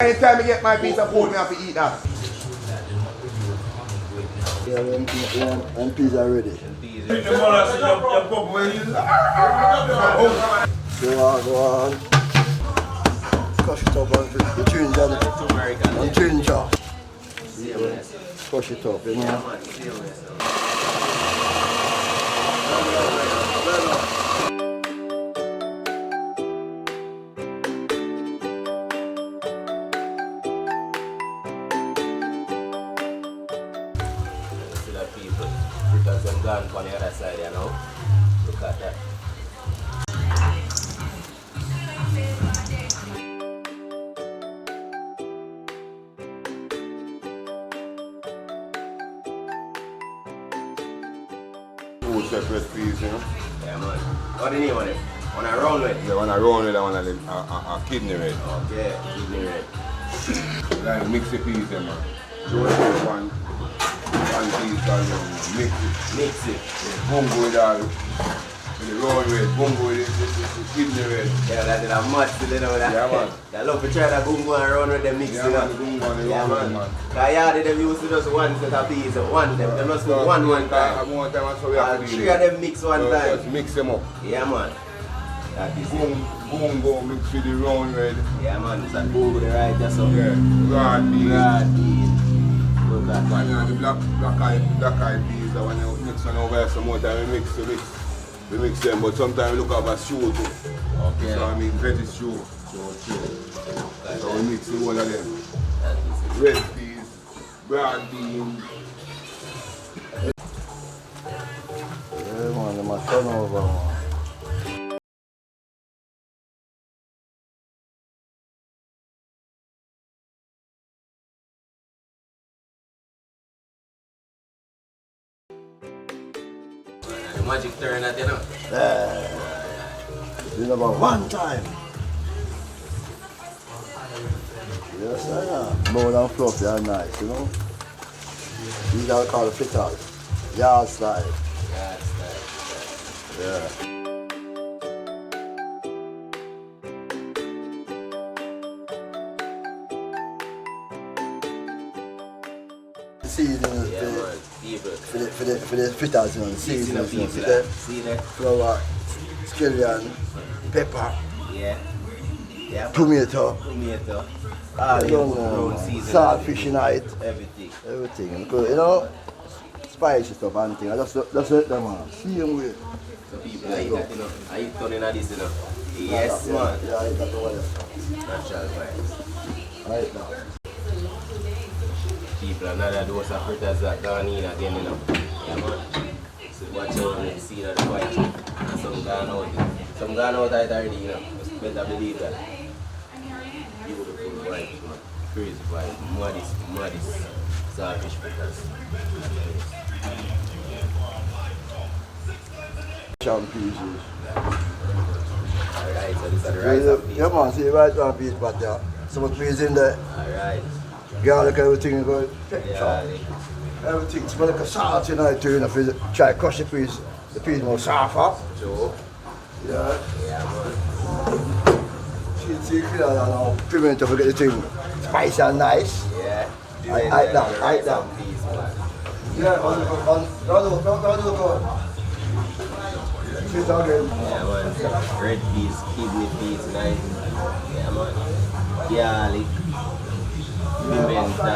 Anytime I get my piece of food, I have to eat that. Yeah, and peas are ready. Go on. Crush it up and the ginger. And ginger. Crush it up, you know. Because I'm gone on the other side, you know. Look at that. Two separate peas, you know. Yeah, man. What do you name on it? On a round with? The one I round with, the one a kidney red. Okay, kidney red. Like mix the peas, them, man. Throw it in one piece and mix it. Mix it. Bungo with all. With the round red, bungo with the kidney red. Yeah, that's a mud still, you know. That. Yeah, man. I love to try that bungo and round with them mix, Yeah, you know. man, the bungo and the Yeah, round man. red, man. Because yeah, they used to just one set of peas, one them. They must do one time. One time, so we have And to do three of them mix one so time. just mix them up. Yeah, man. That is it. Bungo mix with the round red. Yeah, man. It's a bungo the right, that's all. Yeah, broad beans. Broad beans. Look at One that. the black eye peas, the one you mix on over here, some more time we mix them, but sometimes we look up a stew too. Okay. So I mean veggie stew. So we mix the whole of them. Red peas, broad beans. Yeah, man, they must turn over, man. The magic turn that, you know. It's been about one time. Yes, I know. Bold and fluffy and nice, you know. These are called fritters. Yard style. Yeah. Seasoning Yeah, man. People. for the fritters, you know, seasoning, you know, See the that? See that? flour, scallion, pepper, Yeah. Yeah. tomato, Tomato. All you your know, brown season. saltfish in it, Everything. everything. Because, you know, spicy stuff and things. I just let them on. Same way. So people like that, you know. Are you turning at this, you know? Yes, man. Yeah, I eat that over there. Natural vibes. I eat that. People, another dose of fritters that gone in again, you know. Yeah, man. So watch out when you see that the white. And some gone out. Some gone out right already, you know. Just better believe that. Beautiful white, man. Crazy white. Maddest. Saltfish fritters. Champions. Alright, so this is the rice and peas. Yeah, man, see the rice and peas, but there. So much peas in there. Alright. Garlic, everything good. Yeah. Everything smell like a salt, you know, too. You know, if you try to crush the peas more softer. Joe. Yeah. Yeah, man. See, you know, pimento to get the thing spicy and nice. Yeah. I like that. Rice and peas, man. Yeah, no. Sit down again. Yeah, man. Red peas, kidney peas, nice. Yeah, man. Garlic. Pimenta.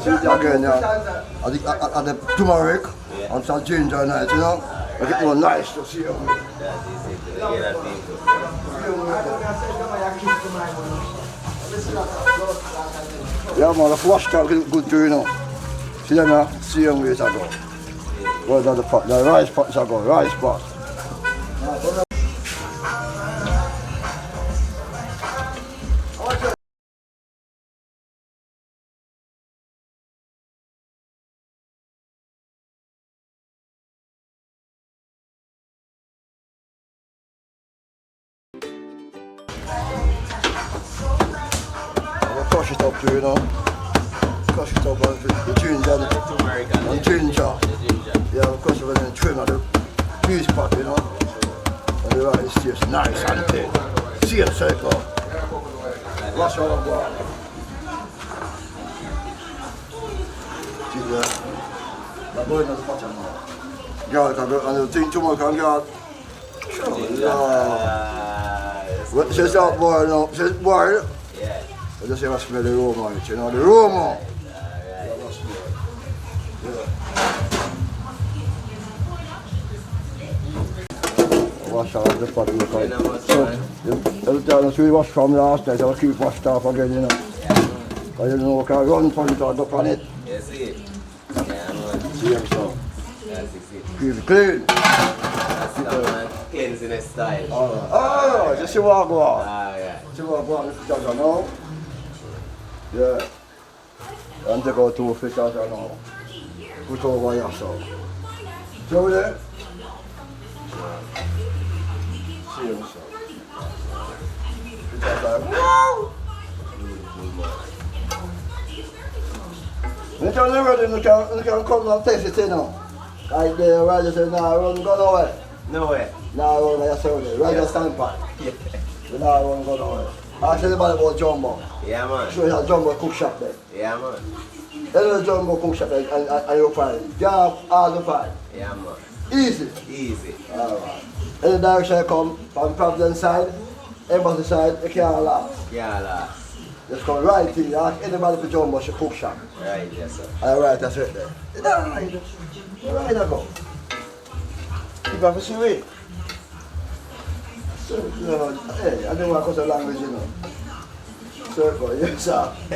Sit again, yeah. And the turmeric and some ginger and nice, you know. Make it more nice to see you. That is it. Look at that people. Yeah, man, the flush out good too, you know. See them now? Same way as I go. Go down the pot, the rice pots I go, rice pot. Crush it up too, you know. Crush it up and the ginger and ginger. Yeah, crush it up and trim on the peas pot, you know. And the rice tastes nice and thick. same circle. Wash all of water. See there? That boy doesn't touch him now. Girl, and you think too much on girl. She's not bored now. She's bored. Yeah. I just have to smell the aroma, you know, the aroma. Wash off the pot. Every time we wash from last night, I'll keep washed off again, you know. Because you know, I can run from it or up on it. Yes, it. Yeah, man. See them so. That's it. Keep it clean. That's it, man. Cleansing the style. Oh, just see what I go on. Ah, yeah. See what I go on, if you know. Yeah. And take out 2 fish out now. Put over yourself. See over there? See him, so. Wow! You can never can come and taste it, you know. Like the Roger said, nah, run, go nowhere. Nowhere. Nah, run, like I said, Roger stand back. You nah, run, go nowhere. I said about Jumbo. Yeah, man. So it's a Jumbo cook shop there. Yeah, man. There's a Jumbo cook shop there, and you'll find it. Job, all the find. Yeah, man. Easy. Easy. Alright. Any direction you come, from Providence side, Embassy side, you can't laugh. Yeah, last. Just come right in, ask anybody for Jumbo, she cook shop. Right, yes, sir. Alright, that's it there. Is that right? Right, I go. You have to see it. So, you know, hey, I don't want to cut the language, you know. Circle, yes, sir. I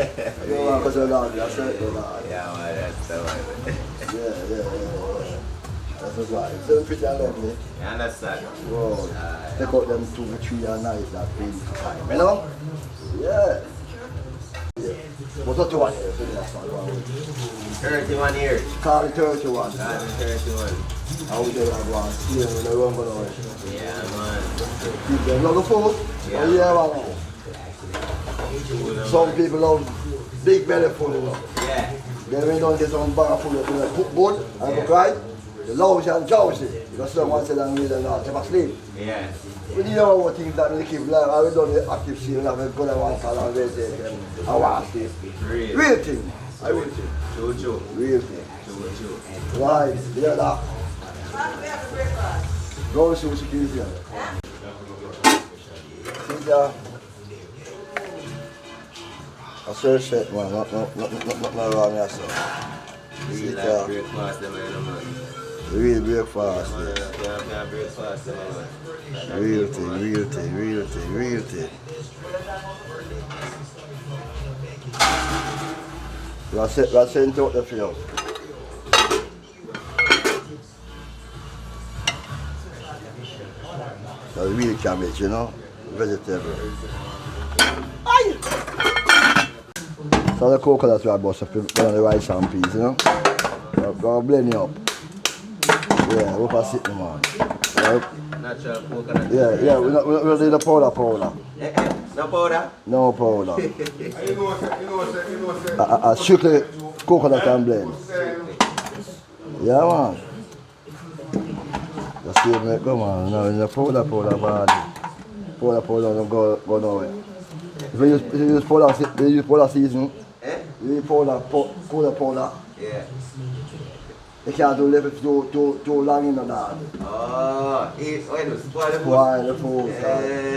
don't want to cut the language, I circle, Lord. Yeah, man, that's the one. Yeah. That's right. So pretty and lovely. You understand? Whoa. Take out them 2 or 3 a night, that big time, you know? Yeah. What's up to 1 year? 31 years. Call it 31. God, 31. How we do that one? Yeah, when they run going away. Yeah, man. Keep them love the food. Yeah. Yeah, man. Some people love big belly food, you know. Yeah. Then when you don't get some bag of food, you cook good and cook right. The lousy and jousy. Because someone said I'm really not to sleep. Yeah. We need our own things that we keep live. I don't the active scene and we put one call and we take them. I want it. Real thing. I will think. True. Real thing. True. Right, yeah, that. Go see what you can Cynthia. I search set, man. Not wrong, yes, sir. Real like breakfast, man. Real breakfast. Yeah, breakfast, man. Real thing. We'll send out the field. So real cabbage, you know, vegetable. So the coconut we bust up on the rice and peas, you know. We're going to blend it up. Yeah, we're going to sit them on. Natural coconut. Yeah, we don't need the powder. No powder? No powder. Strictly coconut and blend. Yeah, man. Just see me come on. No, in the powder, man. Powder don't go nowhere. If you use powder season, you use powder. Yeah. You can't do level too long in the dog. Oh, spoil the food. Spoil the food.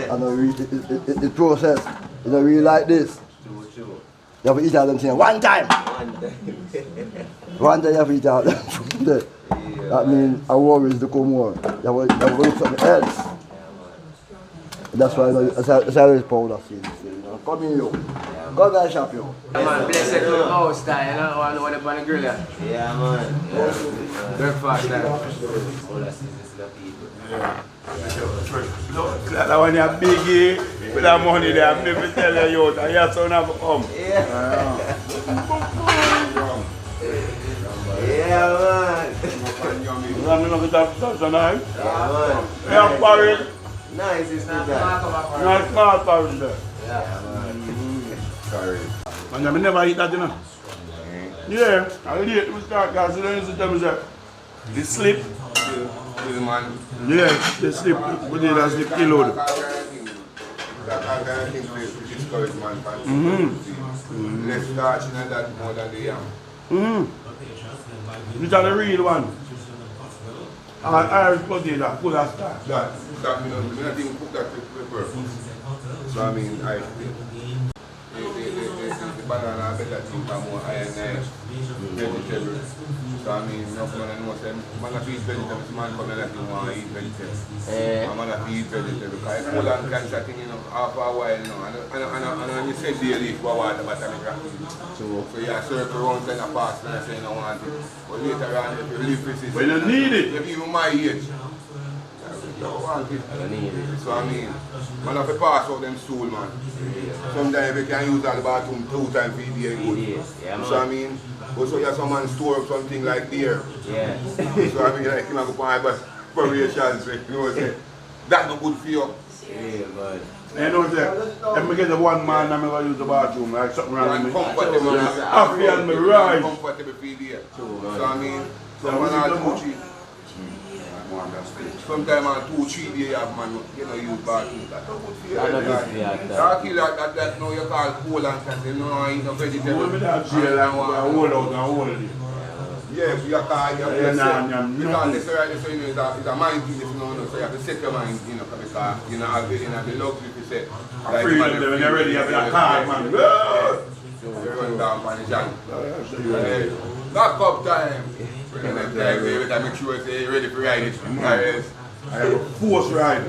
And it's processed. You don't really like this. True. You have to eat all them things one time. One time you have to eat all them food. That means I worry to come more. You have to look for something else. That's why it's always powder season. You know. Come in you. Go and shop you. Man, blessed to the house style, you know, I want to on the grill. Yeah, man. Breakfast style. That one is big, with that money there, I'm never tell you, and your son have come. Yeah, man. I'm going to get tonight. Yeah, man. Yeah, porridge. Nice, it's not bad. Not small porridge there. Yeah, man. Sorry. Man, I never eat that, you know. Yeah, I late we start, guys. You know, tell me that. The slip. Yeah, the slip. We did a slip killed. That kind of thing to discourage mankind. Less starch in that more than the yam. These are the real one. Irish potato, full of starch. That we not even cook that with purpose. So I mean, the banana better thing for more iron vegetables. So I mean, nothing know say, man not eat vegetables, man come like you want to eat vegetables. Man not eat vegetables because colon cancer thing, you know, after a while, you know, and when you say daily, go water bottom of so you circle around kind of fast when I say you don't want it. But later on, if you live with it, but you need it. If even my age, don't want it. So I mean, man have to pass out them stool, man. Sometimes you can use that bathroom 2 times a day. So I mean, also you have some man store up something like there. Yeah. So I mean, like you know, go find variations, you know what I'm saying? That's not good for you. Yeah, but. You know what I'm saying? If I get the one man, I'm going to use the bathroom, like something wrong with me. Comfortable. I feel me right. Comfortable for you. So I mean, some man are too cheap. Sometimes on 2-3 days have man, you know, use bathroom. That's not good for you. That's kill that now you call colon cancer, you know, eat no vegetable. Hold me that jail and hold out and hold it. Yeah, you call because this right, so you know, it's a mind thing, you know, so you have to set your mind, you know, because you know, have the luxury to say. I'm free of them when they're ready, you have that card, man. You run down on the junk. Back up time. And then make sure you're ready for ride it. I have a force ride.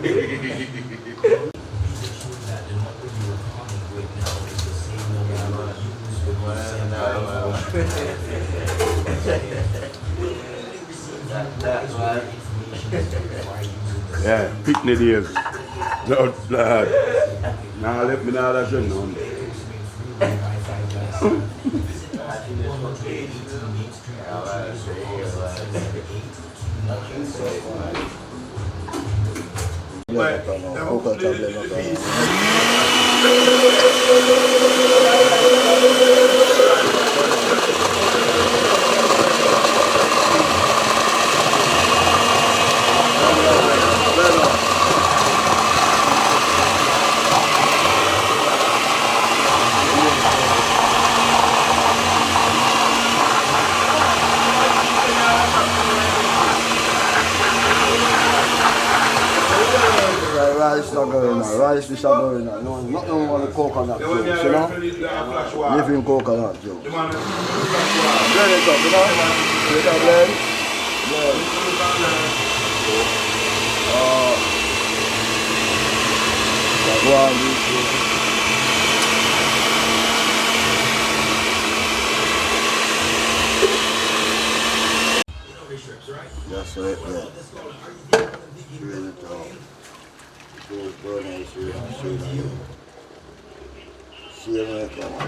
Yeah, picnic days. Lord, now let me know that you know. Rice is not going on. No, not no one coconut juice, you know? Living coconut juice. Blend it up, you know? Blend. Go on, that's it, yeah. Blend it up.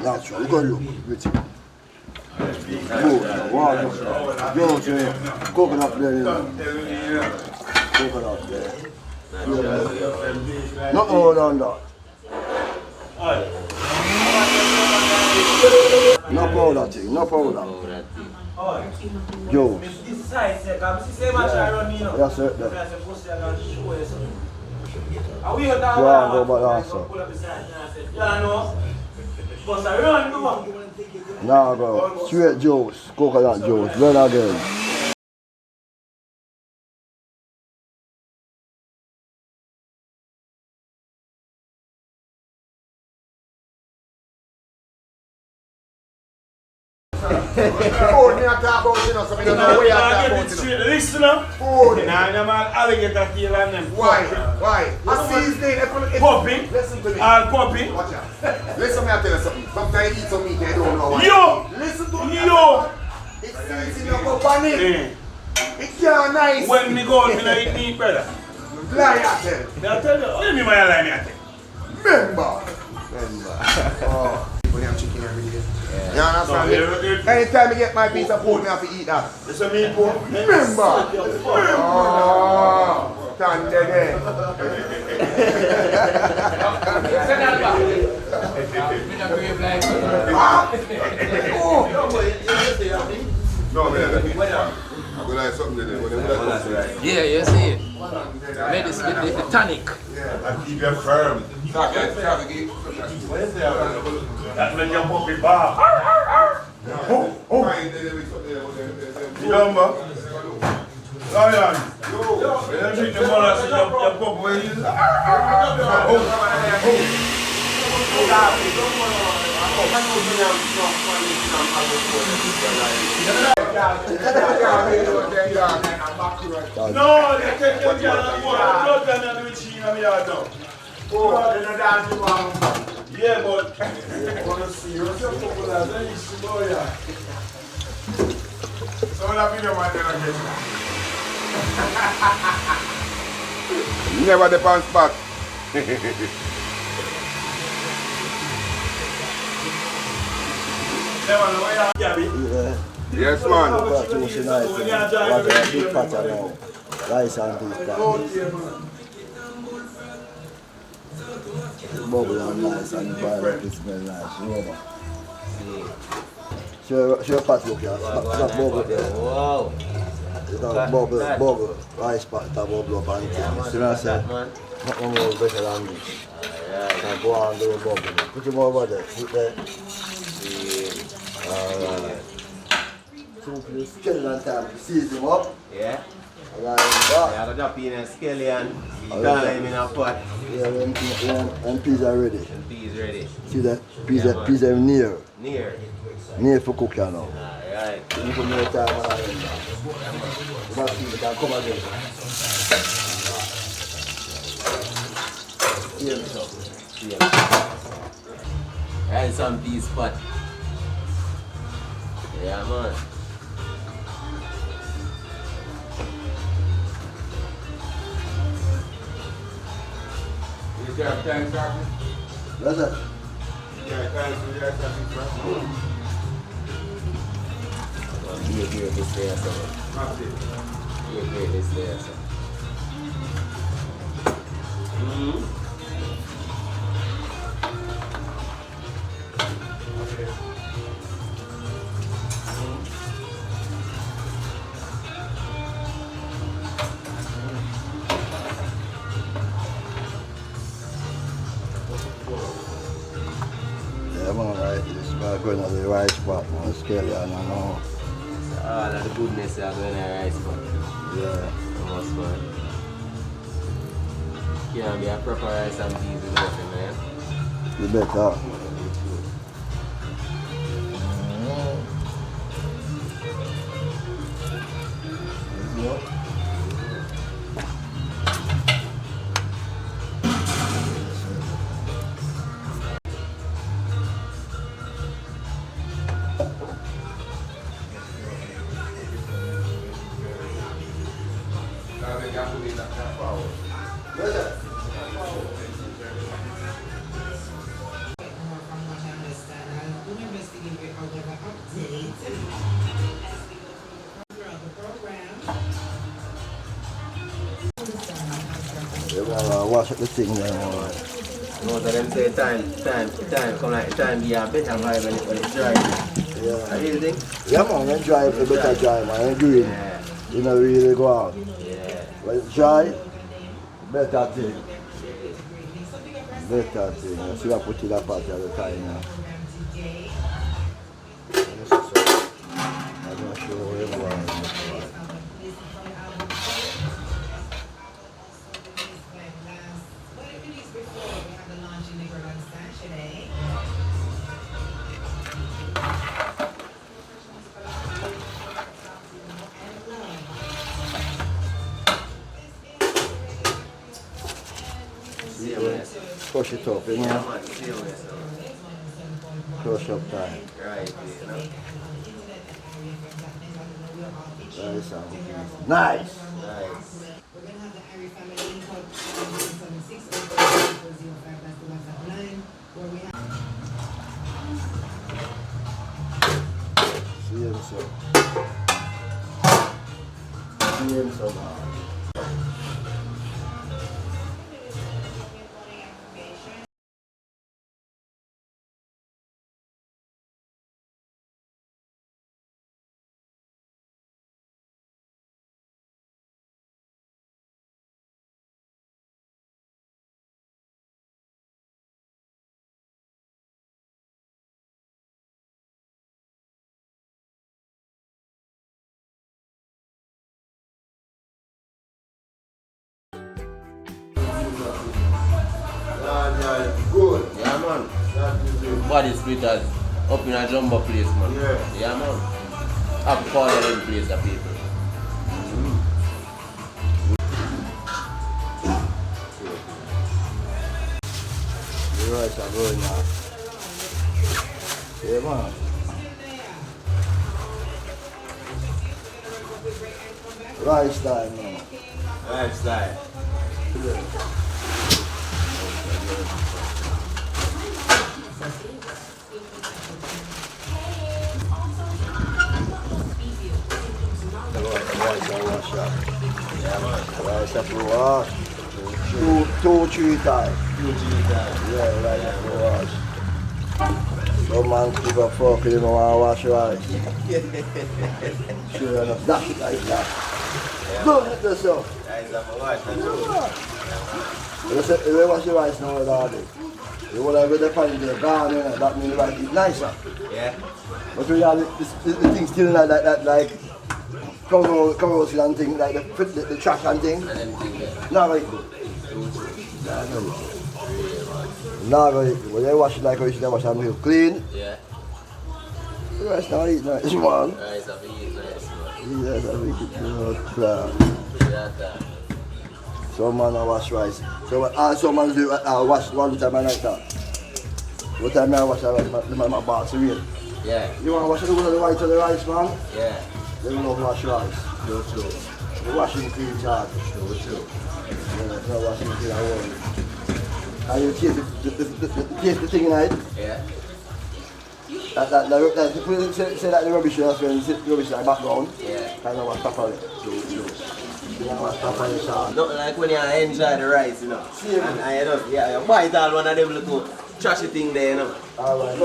Natural, look at you, with it. Coconut blend, coconut blend. Not more than that. No powder thing, no powder. Juice. That's it then. Yeah, go back also. Now go. Straight juice, coconut juice, then again. Food me a talk about, you know, so I don't know where you talk about, you know. Listen up. Food. Now them all alligator tail and them. Why? A seasoning. Puppy. Listen to me. All puppy. Watch out. Listen to me, I tell you something. Sometimes you eat some meat and you don't know why. Yo! Listen to me. Yo! It's seasoning up on it. It can't nice. When me go out, me not eat meat, brother. Lie, I tell you. Me I tell you, what do you mean by lie, me I tell you? Remember. Oh. We have chicken every day. You understand me? Anytime I get my piece of food, I have to eat that. It's a meat pork. Remember. Oh. Stand there. No, man. I'm going to have something to do. Yeah, you see it. Medicine, the tonic. I keep you firm. That make your puppy bark. Remember? Lion. You treat the mother so your puppy when he's no, they take your girl and go and don't tell me which she in me yard now. Yeah, but I want to see you. What's your popular? Then you see boy, yeah. So that video might never get you. Never the pants spot. Never know where you are, Yeah. Yes, man. But Tuesday night, what a big pattern now. Rice and beef patties. Bubble and nice and the garlic smell nice. Remember? Sure, pat look here. That bubble there. Wow. That bubble, rice pot, that bubble up and things. See what I say? Nothing more better than this. Now go on do a bubble. Put him over there. Put there. Alright. So for the skeleton time, you season him up. Yeah. Alright, I got drop in a scallion, garlic in a pot. yeah, when peas are ready. And peas ready. See that? Peas are near. Near. Near for cook you now. Alright. You put more time on it. That peas can come again. Yeah, so. Yeah. Right, some peas pot. Yeah, man. You got time, Doctor? That's it. You got time for your something, Here, this there, so. Here, this there, so. Yeah, man, right. This is going to the rice pot, man. Scallion, I know. All of the goodness are going to rice pot. Yeah. Almost man. Can't be a proper rice and peas without it, man. You better. Wash up the thing there, man. Most of them say time, come like time be a better vibe when it's dry. Yeah. What do you think? Yeah, man, when dry, it's better dry, man. And green, Yeah. you know, really go out. Yeah. When it's dry, better thing. Better thing. I see I put in that pot all the time now. I'm not sure where everyone is. Push it up, you know? Crush up time. Right, you know. Nice. Nice. Nice. See him so. See him so now. man. Body splitters up in a jumbo place, man. Yeah, man. Have to call them in place, the people. The rice are going now. Yeah, man. Rice time, man. Rice time. Yeah, man. Rice have to wash. Two, 3 times. Yeah, rice have to wash. Some man keep a fork, you don't want to wash rice. Sure enough, dash it like that. Don't let yourself. Rice have to wash, that's true. You wash the rice now with all this. You want to go the pan in the garden, that means the rice is nicer. Yeah. But we have the thing still like corrosion and things, like the trash and things. And everything there. Not very good. Not very good. When you wash it like how you should wash it, you clean. Yeah. The rest now eat nice, man. Rice have to eat nice, man. Yes, I think it's clear. Yeah, Some man wash rice. Some man do wash one time a night. One time I wash the rice, my box real. Yeah. You want to wash the white of the rice, man? Yeah. They will not wash rice. No, true. The washing clean charge. No, true. Yeah, no washing clean at all. And you taste the thing in it. Yeah. People say that the rubbish is rubbish like background. Yeah. Kind of wash properly. True. You know wash properly, Sean. Nothing like when you enjoy the rice, you know. See, And you know, you bite all one of them little trashy thing there, you know. Alright.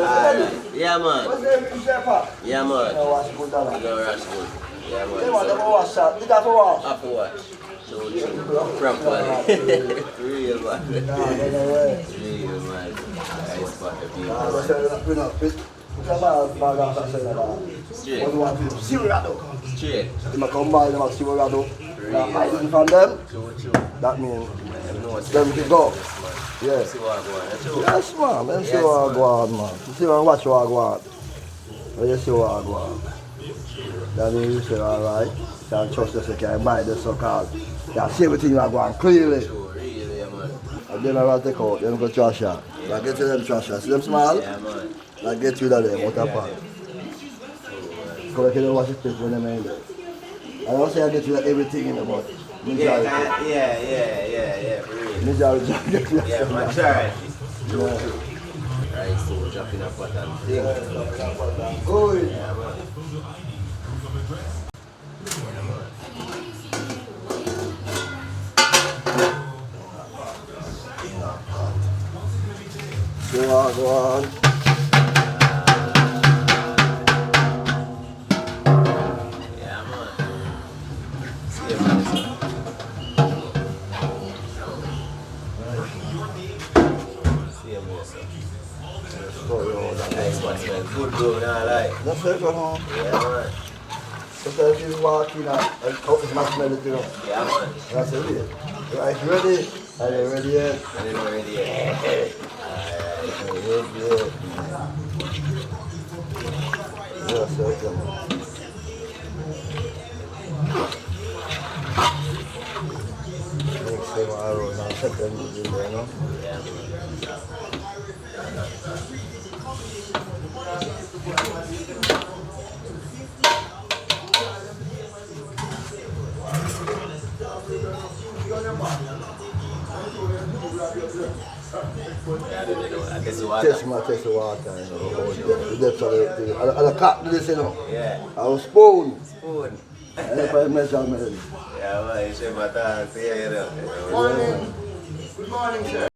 Yeah, man. What's the fish there, Pop? Yeah, man. No wash good down. No rush good. Yeah, man. They want them to wash that. Did that for wash? Have to watch. True. Properly. Real, man. No way. Real, man. Nice spot the people. Straight. Silverado. Straight. They come by them Silverado. Hiding from them. True. That means Know what's them to go. Yeah. See what I go on. True. Yes, man. Them see Yes, what I man. go on, man. You see what watch what I go on. When you see what I go on. That means you say, alright, you can trust us, you can buy the so-called. You can see everything you are going clearly. True. Really, yeah, man. And then I will take out, then go trash out. I get to them trash out. See them small? Yeah, man. I get rid of them, what a pan. Because I can wash the plate when I'm in there. I don't say I get rid of everything in the boat. Yeah, for real. Majority I get rid of Yeah, them. majority. True. Right, so dropping up what I'm thinking. Good. Yeah, man. Go on. Yeah, man. See you, man. See you, man. Nice one, man. Good, bro. Nah, like. That's it, go home. Yeah, man. Sometimes you walk in and out is not smell it, you know. Yeah, man. That's it. Right, ready? Are you ready yet? I didn't already yet. Yes, sir. Make some arrow now, set them in there, no? Test the water, you know. The depth of the and the cup do this, you know. Yeah. And a spoon. Spoon. And if I measurement. Yeah, man. You should matter. See you, you know. Morning. Good morning, sir.